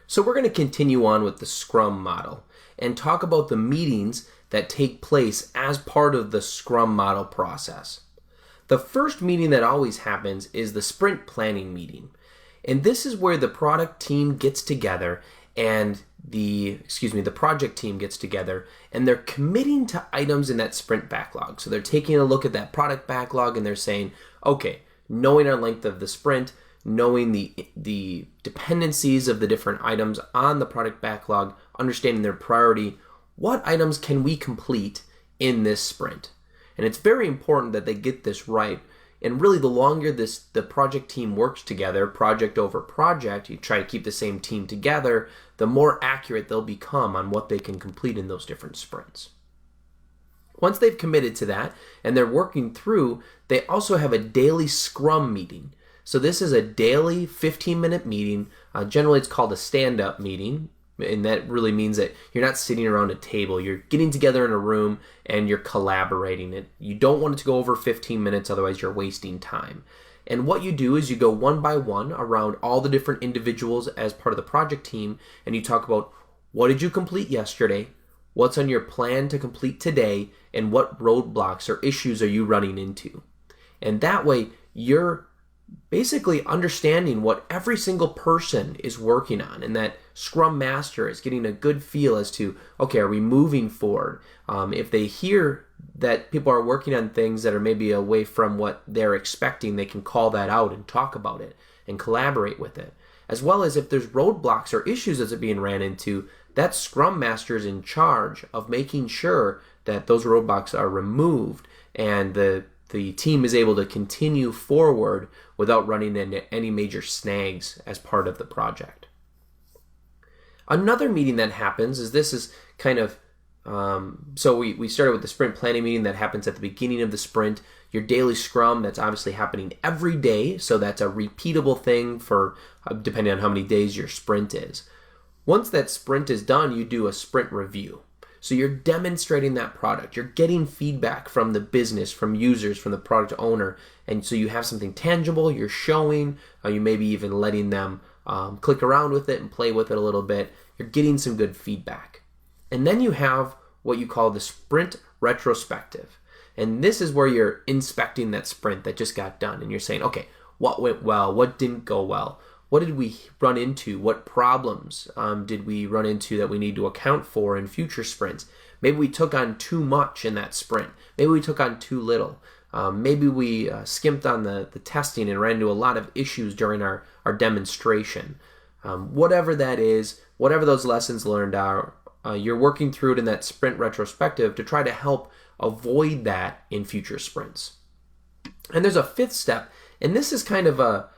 So we're going to continue on with the Scrum model and talk about the meetings that take place as part of the Scrum model process. The first meeting that always happens is the sprint planning meeting. And this is where the product team gets together and the project team gets together and they're committing to items in that sprint backlog. So they're taking a look at that product backlog and they're saying, okay, knowing our length of the sprint, knowing the dependencies of the different items on the product backlog, understanding their priority, what items can we complete in this sprint? And it's very important that they get this right. And really, the longer the project team works together, project over project, you try to keep the same team together, the more accurate they'll become on what they can complete in those different sprints. Once they've committed to that and they're working through, they also have a daily Scrum meeting. So this is a daily 15-minute meeting. Generally, it's called a stand-up meeting. And that really means that you're not sitting around a table. You're getting together in a room and you're collaborating. You don't want it to go over 15 minutes, otherwise you're wasting time. And what you do is you go one by one around all the different individuals as part of the project team, and you talk about what did you complete yesterday, what's on your plan to complete today, and what roadblocks or issues are you running into. And that way, you're basically understanding what every single person is working on, and that Scrum Master is getting a good feel as to, okay, are we moving forward? If they hear that people are working on things that are maybe away from what they're expecting, they can call that out and talk about it and collaborate with it. As well as if there's roadblocks or issues that's being ran into, that Scrum Master is in charge of making sure that those roadblocks are removed and the team is able to continue forward without running into any major snags as part of the project. Another meeting that happens is this is kind of, so we started with the sprint planning meeting that happens at the beginning of the sprint. Your daily Scrum, that's obviously happening every day, so that's a repeatable thing for depending on how many days your sprint is. Once that sprint is done, you do a sprint review. So you're demonstrating that product. You're getting feedback from the business, from users, from the product owner. And so you have something tangible, you're showing, you maybe even letting them click around with it and play with it a little bit. You're getting some good feedback. And then you have what you call the sprint retrospective. And this is where you're inspecting that sprint that just got done. And you're saying, okay, what went well? What didn't go well? What did we run into? What problems did we run into that we need to account for in future sprints? Maybe we took on too much in that sprint. Maybe we took on too little. Maybe we skimped on the testing and ran into a lot of issues during our demonstration. Whatever that is, whatever those lessons learned are, you're working through it in that sprint retrospective to try to help avoid that in future sprints. And there's a fifth step, and this is kind of a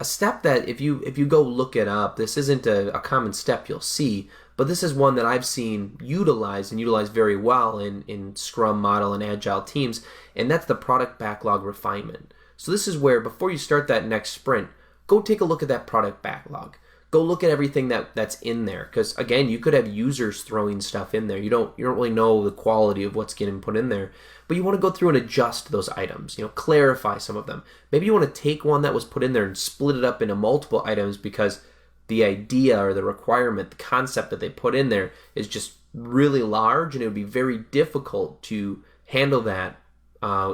step that if you go look it up, this isn't a common step you'll see, but this is one that I've seen utilized very well in Scrum model and Agile teams, and that's the product backlog refinement. So this is where before you start that next sprint, go take a look at that product backlog. Go look at everything that's in there, because again, you could have users throwing stuff in there. You don't really know the quality of what's getting put in there, but you want to go through and adjust those items, clarify some of them. Maybe you want to take one that was put in there and split it up into multiple items because the idea or the requirement, the concept that they put in there is just really large, and it would be very difficult to handle that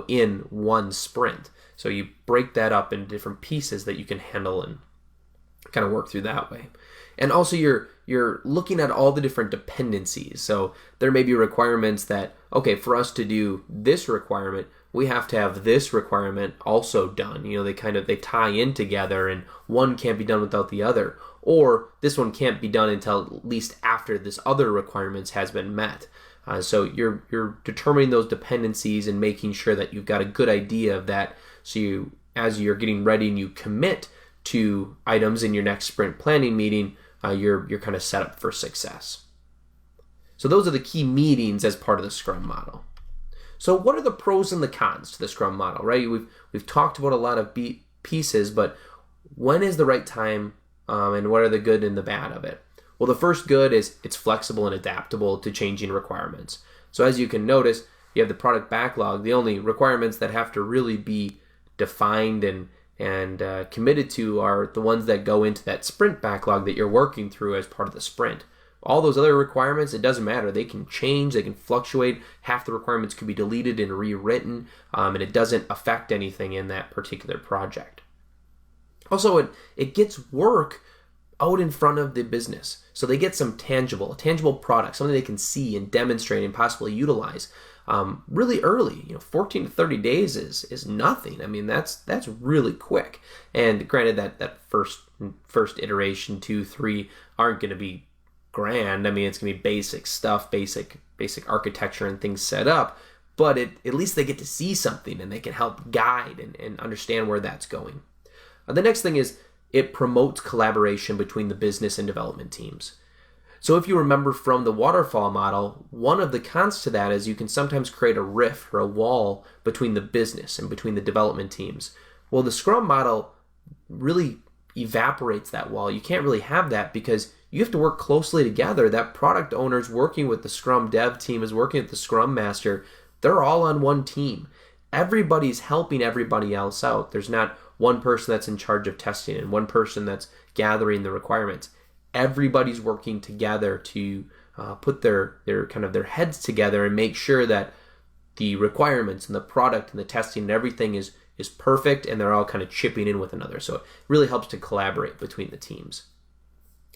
in one sprint. So you break that up into different pieces that you can handle and kind of work through that way. And also you're looking at all the different dependencies. So there may be requirements that, okay, for us to do this requirement, we have to have this requirement also done. They tie in together and one can't be done without the other. Or this one can't be done until at least after this other requirements has been met. So you're determining those dependencies and making sure that you've got a good idea of that. So as you're getting ready and you commit to items in your next sprint planning meeting, you're kind of set up for success. So those are the key meetings as part of the Scrum model. So what are the pros and the cons to the Scrum model, right? We've talked about a lot of pieces, but when is the right time, and what are the good and the bad of it? Well, the first good is it's flexible and adaptable to changing requirements. So as you can notice, you have the product backlog. The only requirements that have to really be defined and and committed to are the ones that go into that sprint backlog that you're working through as part of the sprint. All those other requirements, it doesn't matter. They can change, they can fluctuate. Half the requirements could be deleted and rewritten, and it doesn't affect anything in that particular project. Also, it gets work out in front of the business. So they get some tangible product, something they can see and demonstrate and possibly utilize really early. 14 to 30 days is nothing. I mean, that's really quick. And granted, that first iteration, 2, 3 aren't going to be grand. I mean, it's going to be basic stuff, basic architecture and things set up. But at least they get to see something and they can help guide and understand where that's going. The next thing is it promotes collaboration between the business and development teams. So if you remember from the waterfall model, one of the cons to that is you can sometimes create a rift or a wall between the business and between the development teams. Well, the Scrum model really evaporates that wall. You can't really have that because you have to work closely together. That product owner is working with the Scrum dev team, is working with the Scrum master. They're all on one team. Everybody's helping everybody else out. There's not one person that's in charge of testing and one person that's gathering the requirements. Everybody's working together to put their heads together and make sure that the requirements and the product and the testing and everything is perfect, and they're all kind of chipping in with another. So it really helps to collaborate between the teams.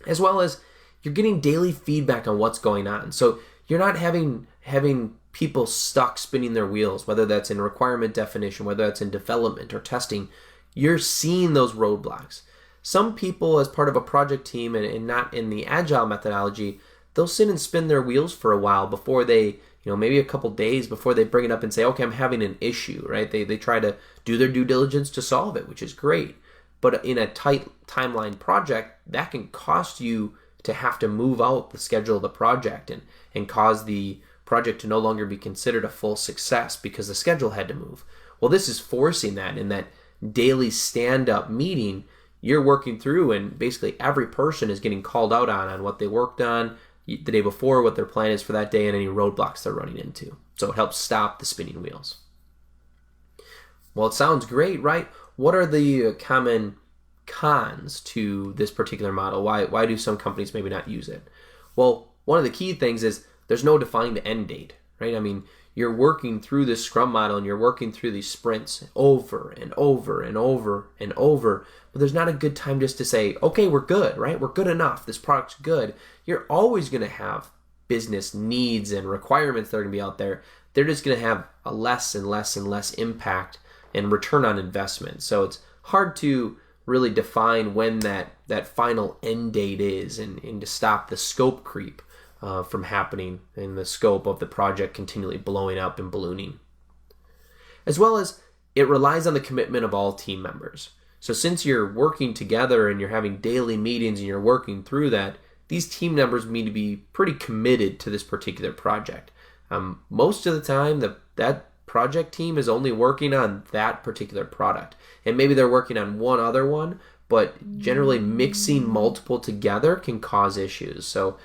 As well as you're getting daily feedback on what's going on. So you're not having people stuck spinning their wheels, whether that's in requirement definition, whether that's in development or testing. You're seeing those roadblocks. Some people, as part of a project team and not in the Agile methodology, they'll sit and spin their wheels for a while before they, maybe a couple days before they bring it up and say, okay, I'm having an issue, right? They try to do their due diligence to solve it, which is great. But in a tight timeline project, that can cost you to have to move out the schedule of the project and cause the project to no longer be considered a full success because the schedule had to move. Well, this is forcing that in that daily stand-up meeting. You're working through, and basically every person is getting called out on what they worked on the day before, what their plan is for that day, and any roadblocks they're running into. So it helps stop the spinning wheels. Well, it sounds great, right? What are the common cons to this particular model? Why do some companies maybe not use it? Well, one of the key things is there's no defined end date, right? I mean, you're working through this Scrum model and you're working through these sprints over and over and over and over, but there's not a good time just to say, okay, we're good, right? We're good enough. This product's good. You're always going to have business needs and requirements that are going to be out there. They're just going to have a less and less and less impact and return on investment. So it's hard to really define when that final end date is and to stop the scope creep from happening in the scope of the project continually blowing up and ballooning. As well as it relies on the commitment of all team members. So since you're working together and you're having daily meetings and you're working through that, these team members need to be pretty committed to this particular project. Most of the time, that project team is only working on that particular product. And maybe they're working on one other one, but generally mixing multiple together can cause issues. So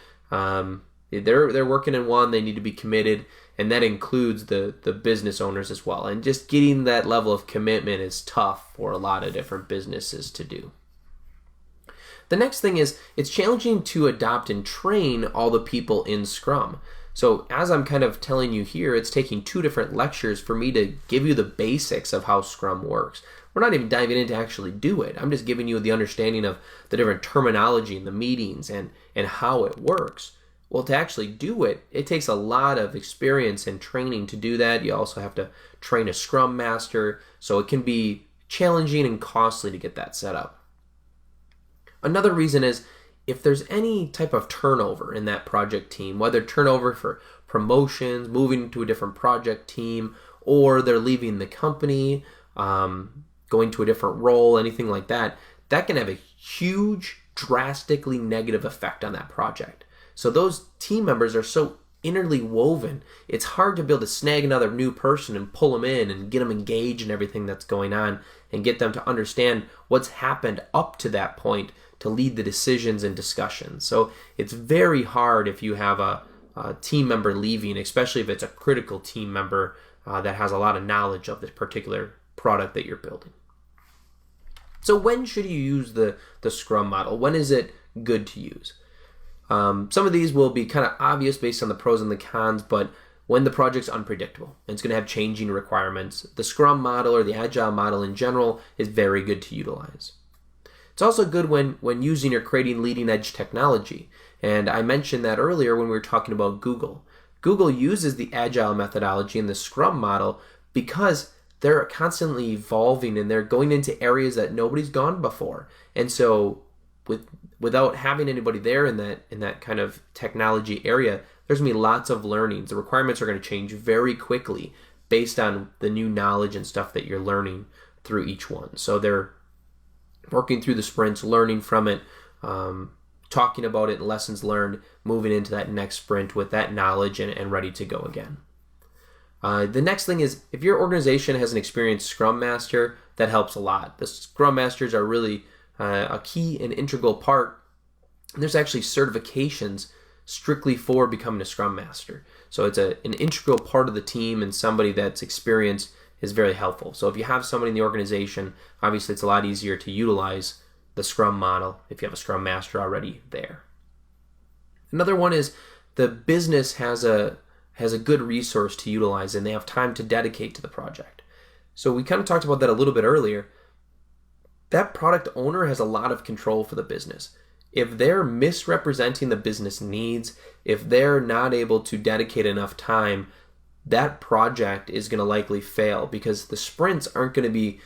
they're working in one, they need to be committed, and that includes the business owners as well. And just getting that level of commitment is tough for a lot of different businesses to do. The next thing is it's challenging to adopt and train all the people in Scrum. So as I'm kind of telling you here, it's taking 2 different lectures for me to give you the basics of how Scrum works. We're not even diving in to actually do it. I'm just giving you the understanding of the different terminology in the meetings and how it works. Well, to actually do it, it takes a lot of experience and training to do that. You also have to train a Scrum master, so it can be challenging and costly to get that set up. Another reason is if there's any type of turnover in that project team, whether turnover for promotions, moving to a different project team, or they're leaving the company, going to a different role, anything like that, that can have a huge, drastically negative effect on that project. So those team members are so innerly woven, it's hard to be able to snag another new person and pull them in and get them engaged in everything that's going on and get them to understand what's happened up to that point to lead the decisions and discussions. So it's very hard if you have a team member leaving, especially if it's a critical team member that has a lot of knowledge of this particular product that you're building. So when should you use the Scrum model? When is it good to use? Some of these will be kind of obvious based on the pros and the cons, but when the project's unpredictable and it's going to have changing requirements, the Scrum model or the Agile model in general is very good to utilize. It's also good when using or creating leading edge technology. And I mentioned that earlier when we were talking about Google. Google uses the Agile methodology and the Scrum model because they're constantly evolving and they're going into areas that nobody's gone before. And so without having anybody there in that kind of technology area, there's going to be lots of learnings. The requirements are going to change very quickly based on the new knowledge and stuff that you're learning through each one. So they're working through the sprints, learning from it, talking about it, lessons learned, moving into that next sprint with that knowledge and ready to go again. The next thing is, if your organization has an experienced Scrum Master, that helps a lot. The Scrum Masters are really a key and integral part. And there's actually certifications strictly for becoming a Scrum Master. So it's an integral part of the team, and somebody that's experienced is very helpful. So if you have somebody in the organization, obviously it's a lot easier to utilize the Scrum model if you have a Scrum Master already there. Another one is the business has a good resource to utilize and they have time to dedicate to the project. So we kind of talked about that a little bit earlier. That product owner has a lot of control for the business. If they're misrepresenting the business needs, if they're not able to dedicate enough time, that project is going to likely fail because the sprints aren't going to be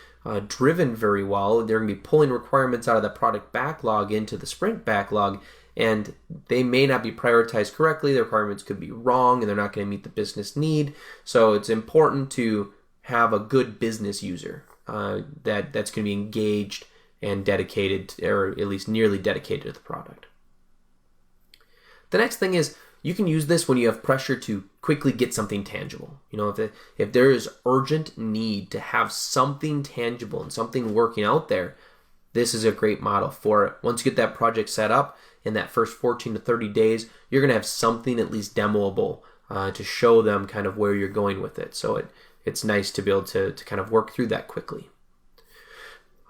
driven very well. They're going to be pulling requirements out of the product backlog into the sprint backlog, and they may not be prioritized correctly. The requirements could be wrong, and they're not going to meet the business need. So it's important to have a good business user that's going to be engaged and dedicated, or at least nearly dedicated to the product. The next thing is, you can use this when you have pressure to quickly get something tangible. You know, if there is urgent need to have something tangible and something working out there, this is a great model for it. Once you get that project set up, in that first 14 to 30 days, you're going to have something at least demoable to show them kind of where you're going with it. So it's nice to be able to kind of work through that quickly.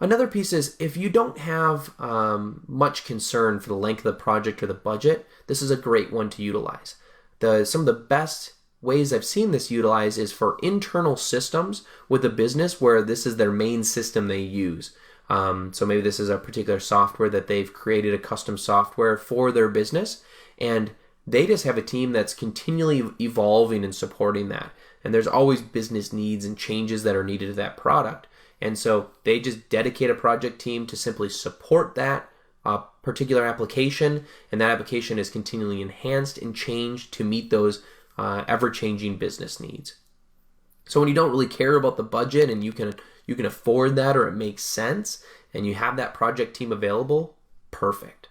Another piece is, if you don't have much concern for the length of the project or the budget, this is a great one to utilize. Some of the best ways I've seen this utilized is for internal systems with a business where this is their main system they use. So maybe this is a particular software that they've created, a custom software for their business, and they just have a team that's continually evolving and supporting that. And there's always business needs and changes that are needed to that product. And so they just dedicate a project team to simply support that particular application, and that application is continually enhanced and changed to meet those ever-changing business needs. So when you don't really care about the budget and you can afford that, or it makes sense, and you have that project team available, perfect.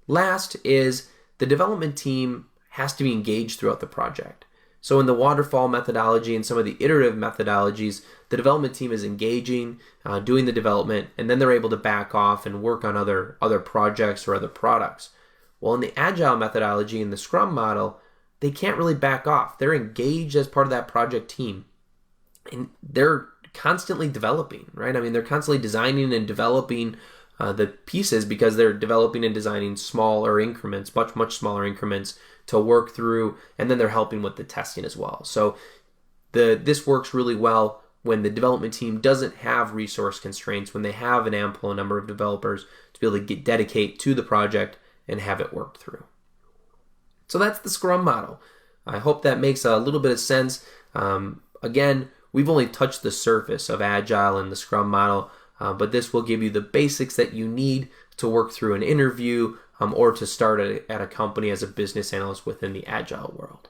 Last is, the development team has to be engaged throughout the project. So in the waterfall methodology and some of the iterative methodologies, the development team is engaging, doing the development, and then they're able to back off and work on other projects or other products. Well, in the Agile methodology and the Scrum model, they can't really back off. They're engaged as part of that project team, and they're constantly developing, right? I mean, they're constantly designing and developing the pieces because they're developing and designing smaller increments, much smaller increments to work through, and then they're helping with the testing as well. So this works really well when the development team doesn't have resource constraints, when they have an ample number of developers to be able to dedicate to the project and have it worked through. So that's the Scrum model. I hope that makes a little bit of sense. Again, we've only touched the surface of Agile and the Scrum model, but this will give you the basics that you need to work through an interview or to start at a company as a business analyst within the Agile world.